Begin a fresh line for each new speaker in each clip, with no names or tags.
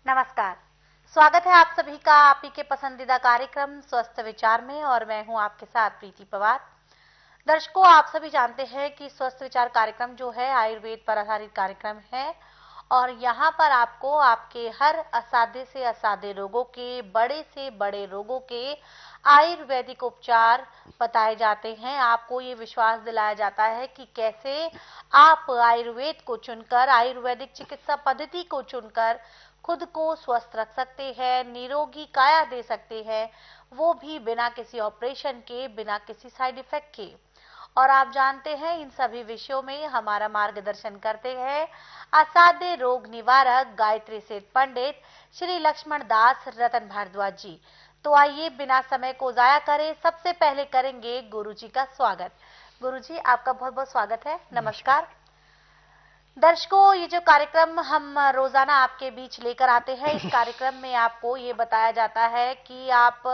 नमस्कार। स्वागत है आप सभी का आप ही के पसंदीदा कार्यक्रम स्वस्थ विचार में और मैं हूं आपके साथ प्रीति पवार। दर्शकों, आप सभी जानते हैं कि स्वस्थ विचार कार्यक्रम जो है आयुर्वेद पर आधारित कार्यक्रम है और यहाँ पर आपको आपके हर असाध्य से असाध्य रोगों के, बड़े से बड़े रोगों के आयुर्वेदिक उपचार बताए जाते हैं। आपको ये विश्वास दिलाया जाता है कि कैसे आप आयुर्वेद को चुनकर, आयुर्वेदिक चिकित्सा पद्धति को चुनकर खुद को स्वस्थ रख सकते हैं, निरोगी काया दे सकते हैं, वो भी बिना किसी ऑपरेशन के, बिना किसी साइड इफेक्ट के। और आप जानते हैं इन सभी विषयों में हमारा मार्गदर्शन करते हैं असाध्य रोग निवारक गायत्री सेठ पंडित श्री लक्ष्मण दास रतन भारद्वाज जी। तो आइए बिना समय को जाया करें, सबसे पहले करेंगे गुरुजी का स्वागत। गुरुजी, आपका बहुत बहुत स्वागत है। नमस्कार। दर्शकों, ये जो कार्यक्रम हम रोजाना आपके बीच लेकर आते हैं, इस कार्यक्रम में आपको ये बताया जाता है कि आप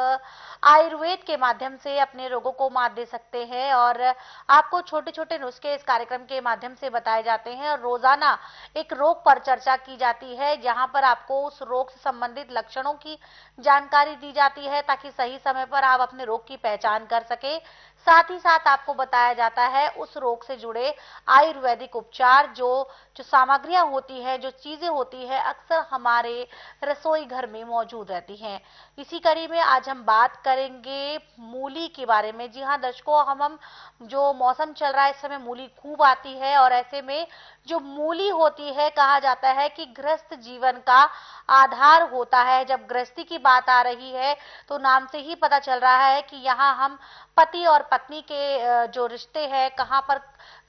आयुर्वेद के माध्यम से अपने रोगों को मात दे सकते हैं और आपको छोटे छोटे नुस्खे इस कार्यक्रम के माध्यम से बताए जाते हैं और रोजाना एक रोग पर चर्चा की जाती है जहां पर आपको उस रोग से संबंधित लक्षणों की जानकारी दी जाती है ताकि सही समय पर आप अपने रोग की पहचान कर सके। साथ ही साथ आपको बताया जाता है उस रोग से जुड़े आयुर्वेदिक उपचार, जो जो सामग्रियां होती है, जो चीजें होती है, अक्सर हमारे रसोई घर में मौजूद रहती हैं। इसी कड़ी में आज हम बात करेंगे मूली के बारे में। जी हाँ दर्शकों, हम जो मौसम चल रहा है इस समय मूली खूब आती है और ऐसे में जो मूली होती है, कहा जाता है कि गृहस्थ जीवन का आधार होता है। जब गृहस्थी की बात आ रही है तो नाम से ही पता चल रहा है कि यहाँ हम पति और पत्नी के जो रिश्ते हैं, कहाँ पर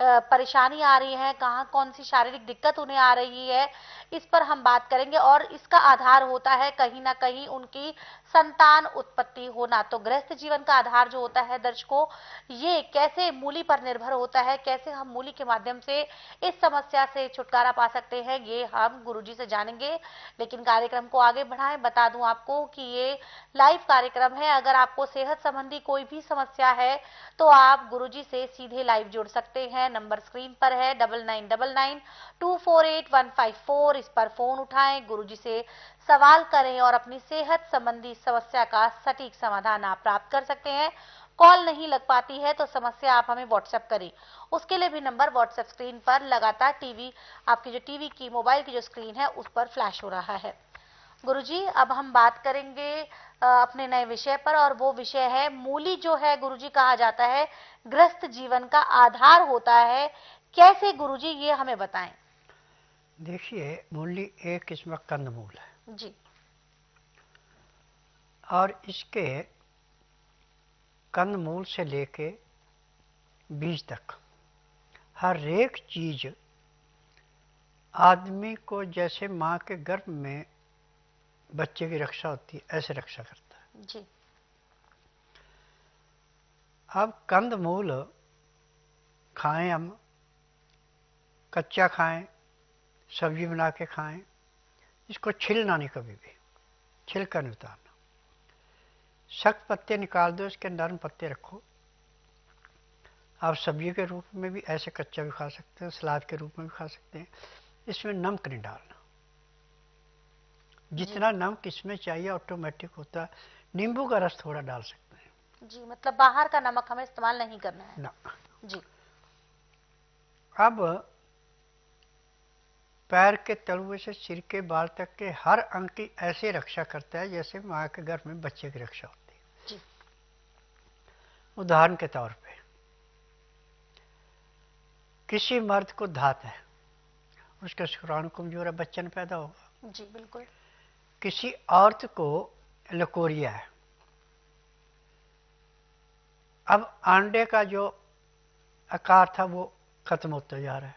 परेशानी आ रही है, कहाँ कौन सी शारीरिक दिक्कत उन्हें आ रही है, इस पर हम बात करेंगे। और इसका आधार होता है कहीं ना कहीं उनकी संतान उत्पत्ति होना। तो गृहस्थ जीवन का आधार जो होता है दर्शकों, ये कैसे मूली पर निर्भर होता है, कैसे हम मूली के माध्यम से इस समस्या से छुटकारा पा सकते हैं, ये हम गुरुजी से जानेंगे। लेकिन कार्यक्रम को आगे बढ़ाएं, बता दूं आपको कि ये लाइव कार्यक्रम है। अगर आपको सेहत संबंधी कोई भी समस्या है तो आप गुरुजी से सीधे लाइव जुड़ सकते हैं। नंबर स्क्रीन पर है 9999248154। इस पर फोन उठाएं, गुरुजी से सवाल करें और अपनी सेहत संबंधी समस्या का सटीक समाधान आप प्राप्त कर सकते हैं। कॉल नहीं लग पाती है तो समस्या आप हमें व्हाट्सएप करें, उसके लिए भी नंबर व्हाट्सएप स्क्रीन पर लगातार टीवी, आपकी जो टीवी की, मोबाइल की जो स्क्रीन है उस पर फ्लैश हो रहा है। गुरुजी, अब हम बात करेंगे अपने नए विषय पर और वो विषय है मूली। जो है गुरुजी, कहा जाता है गृहस्थ जीवन का आधार होता है, कैसे गुरुजी ये हमें बताएं।
देखिए, मूली एक किस्म का कंदमूल है
जी।
और इसके कंदमूल से लेके बीज तक हर एक चीज आदमी को जैसे माँ के गर्भ में बच्चे की रक्षा होती है ऐसे रक्षा करता है।
जी।
अब कंदमूल खाएं, हम कच्चा खाएं, सब्जी बना के खाएं, इसको छिलना नहीं, कभी भी छिलकर नहीं उतारना। सख्त पत्ते निकाल दो, इसके नरम पत्ते रखो। आप सब्जी के रूप में भी ऐसे कच्चा भी खा सकते हैं, सलाद के रूप में भी खा सकते हैं। इसमें नमक नहीं डालना, जितना नमक इसमें चाहिए ऑटोमेटिक होता है। नींबू का रस थोड़ा डाल सकते हैं।
जी, मतलब बाहर का नमक हमें इस्तेमाल नहीं करना है
ना।
जी।
अब पैर के तलुए से सिर के बाल तक के हर अंग की ऐसे रक्षा करता है जैसे माँ के गर्भ में बच्चे की रक्षा होती है।
जी।
उदाहरण के तौर पे, किसी मर्द को धात है, उसका शुक्राणु कमजोर है, बच्चा नहीं पैदा होगा।
जी बिल्कुल।
किसी औरत को लकोरिया है, अब अंडे का जो आकार था वो खत्म होता जा रहा है,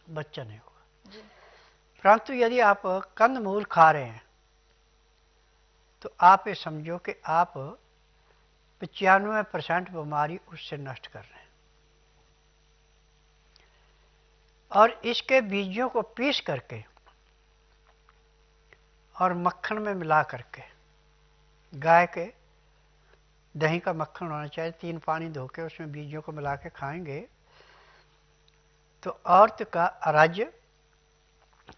बच्चा नहीं होगा।
जी।
परंतु यदि आप कंदमूल खा रहे हैं तो आप ये समझो कि आप 95% बीमारी उससे नष्ट कर रहे हैं। और इसके बीजों को पीस करके और मक्खन में मिला करके, गाय के दही का मक्खन होना चाहिए, 3 पानी धो के उसमें बीजों को मिला के खाएंगे तो औरत का अराज्य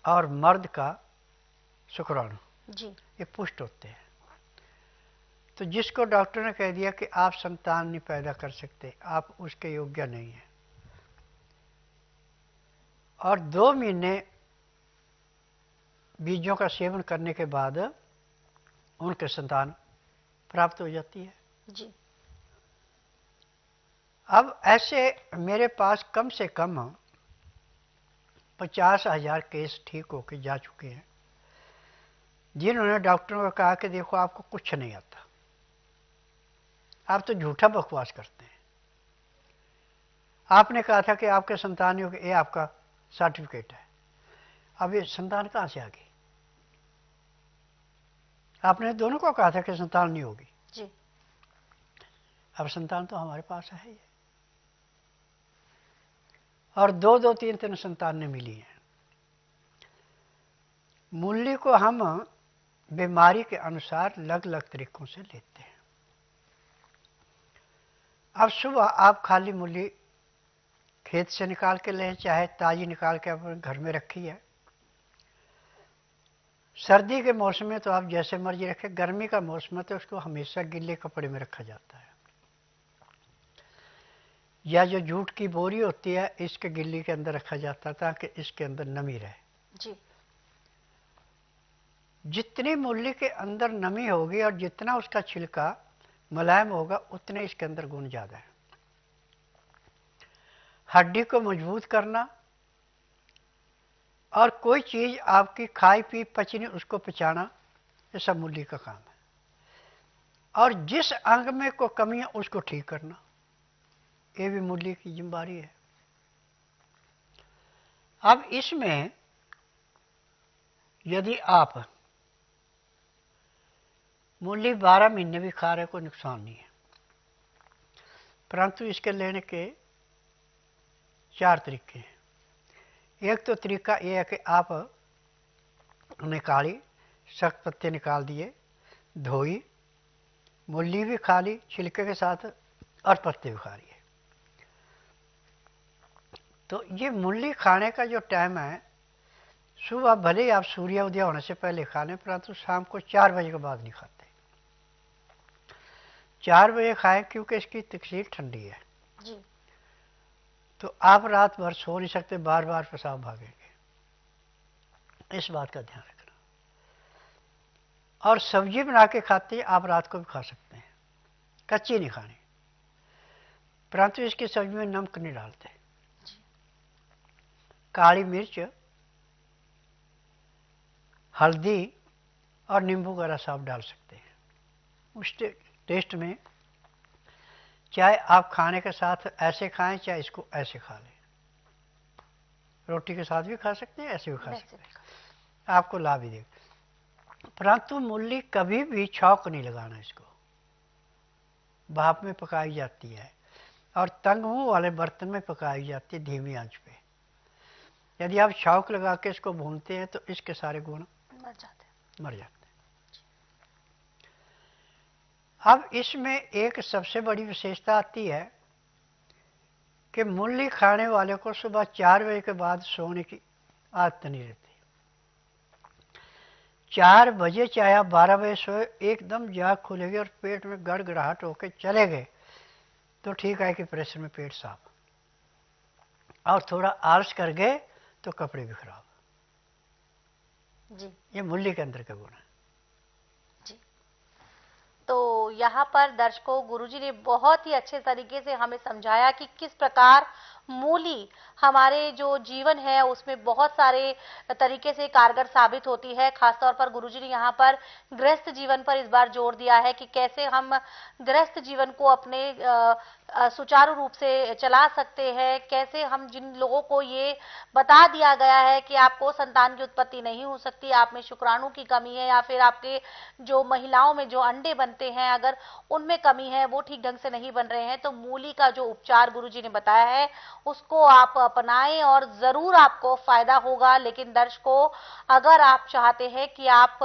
और मर्द का शुक्राणु
जी।
ये पुष्ट होते हैं। तो जिसको डॉक्टर ने कह दिया कि आप संतान नहीं पैदा कर सकते, आप उसके योग्य नहीं हैं, और 2 महीने बीजों का सेवन करने के बाद उनके संतान प्राप्त हो जाती है।
जी।
अब ऐसे मेरे पास कम से कम 50,000 केस ठीक होके जा चुके हैं, जिन्होंने डॉक्टरों को कहा कि देखो आपको कुछ नहीं आता, आप तो झूठा बकवास करते हैं, आपने कहा था कि आपके संतान नहीं होगी, ये आपका सर्टिफिकेट है, अब ये संतान कहाँ से आ गई? आपने दोनों को कहा था कि संतान नहीं होगी
जी।
अब संतान तो हमारे पास है ही, और 2-2, 3-3 संतानें मिली हैं। मूल्य को हम बीमारी के अनुसार अलग अलग तरीकों से लेते हैं। अब सुबह आप खाली मूली खेत से निकाल के लें, चाहे ताजी निकाल के अपने घर में रखी है। सर्दी के मौसम में तो आप जैसे मर्जी रखें, गर्मी का मौसम है तो उसको हमेशा गिल्ले कपड़े में रखा जाता है, या जो जूट की बोरी होती है इसके गिल्ली के अंदर रखा जाता है ताकि इसके अंदर नमी रहे।
जी।
जितनी मूली के अंदर नमी होगी और जितना उसका छिलका मुलायम होगा, उतने इसके अंदर गुण ज्यादा है। हड्डी को मजबूत करना, और कोई चीज आपकी खाई पी पचनी उसको पचाना, ये सब मूली का काम है। और जिस अंग में को कमी है उसको ठीक करना, ये भी मूली की जिम्मेदारी है। अब इसमें यदि आप मूली 12 महीने भी खा रहे, कोई नुकसान नहीं है, परंतु इसके लेने के 4 तरीके हैं। एक तो तरीका यह है कि आप निकाली, सख्त पत्ते निकाल दिए, धोई, मूली भी खा ली छिलके के साथ और पत्ते भी खा लिए। तो ये मूली खाने का जो टाइम है, सुबह भले ही आप सूर्योदय होने से पहले खा लें, परंतु शाम को 4 बजे के बाद नहीं खाते। 4 बजे खाएं क्योंकि इसकी तकसीर ठंडी है
जी।
तो आप रात भर सो नहीं सकते, बार बार पेशाब भागेंगे, इस बात का ध्यान रखना। और सब्जी बना के खाते हैं आप, रात को भी खा सकते हैं, कच्ची नहीं खानी, परंतु इसकी सब्जी में नमक नहीं डालते। काली मिर्च, हल्दी और नींबू का रस आप डाल सकते हैं उस टेस्ट में। चाहे आप खाने के साथ ऐसे खाएं, चाहे इसको ऐसे खा लें, रोटी के साथ भी खा सकते हैं, ऐसे भी खा सकते हैं, आपको लाभ ही देगा। परंतु मूली कभी भी छौंक नहीं लगाना, इसको भाप में पकाई जाती है और तंग मुंह वाले बर्तन में पकाई जाती है धीमी आंच पे। यदि आप छौंक लगा के इसको भूनते हैं तो इसके सारे गुण मर जाते हैं। अब इसमें एक सबसे बड़ी विशेषता आती है कि मूली खाने वाले को सुबह 4 बजे के बाद सोने की आदत नहीं रहती। 4 बजे चाहे आप 12 बजे सोए, एकदम जाग खुलेगी और पेट में गड़गड़ाहट होकर चले गए तो ठीक है कि प्रेशर में पेट साफ, और थोड़ा आलस कर गए तो कपड़े भी खराब जी। ये मूली के अंदर का गुण है
जी। तो यहाँ पर दर्शकों, गुरुजी ने बहुत ही अच्छे तरीके से हमें समझाया कि किस प्रकार मूली हमारे जो जीवन है उसमें बहुत सारे तरीके से कारगर साबित होती है। खासतौर पर गुरुजी ने यहाँ पर गृहस्थ जीवन पर इस बार जोर दिया है कि कैसे हम गृहस्थ जीवन को अपने सुचारू रूप से चला सकते हैं। कैसे हम, जिन लोगों को ये बता दिया गया है कि आपको संतान की उत्पत्ति नहीं हो सकती, आप में शुक्राणु की कमी है, या फिर आपके जो महिलाओं में जो अंडे बनते हैं अगर उनमें कमी है, वो ठीक ढंग से नहीं बन रहे हैं, तो मूली का जो उपचार गुरुजी ने बताया है उसको आप अपनाएं और जरूर आपको फायदा होगा। लेकिन दर्शकों, अगर आप चाहते हैं कि आप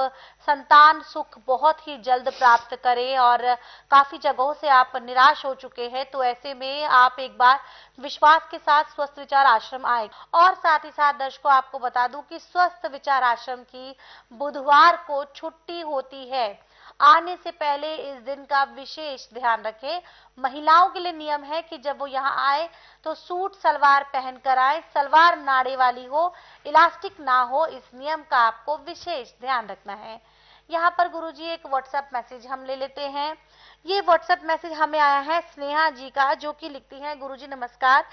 संतान सुख बहुत ही जल्द प्राप्त करें और काफी जगहों से आप निराश हो चुके हैं, तो ऐसे में आप एक बार विश्वास के साथ स्वस्थ विचार आश्रम आए। और साथ ही साथ दर्शकों, आपको बता दूं कि स्वस्थ विचार आश्रम की बुधवार को छुट्टी होती है। आने से पहले इस दिन का विशेष ध्यान रखें। महिलाओं के लिए नियम है कि जब वो यहाँ आए तो सूट सलवार पहनकर आए, सलवार नाड़े वाली हो, इलास्टिक ना हो। इस नियम का आपको विशेष ध्यान रखना है। यहाँ पर गुरुजी एक व्हाट्सएप मैसेज हम ले लेते हैं। ये व्हाट्सएप मैसेज हमें आया है स्नेहा जी का, जो कि लिखती हैं, गुरुजी नमस्कार।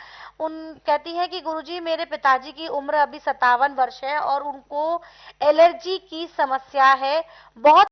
कहती है कि गुरुजी, मेरे पिताजी की उम्र अभी 57 वर्ष है और उनको एलर्जी की समस्या है। बहुत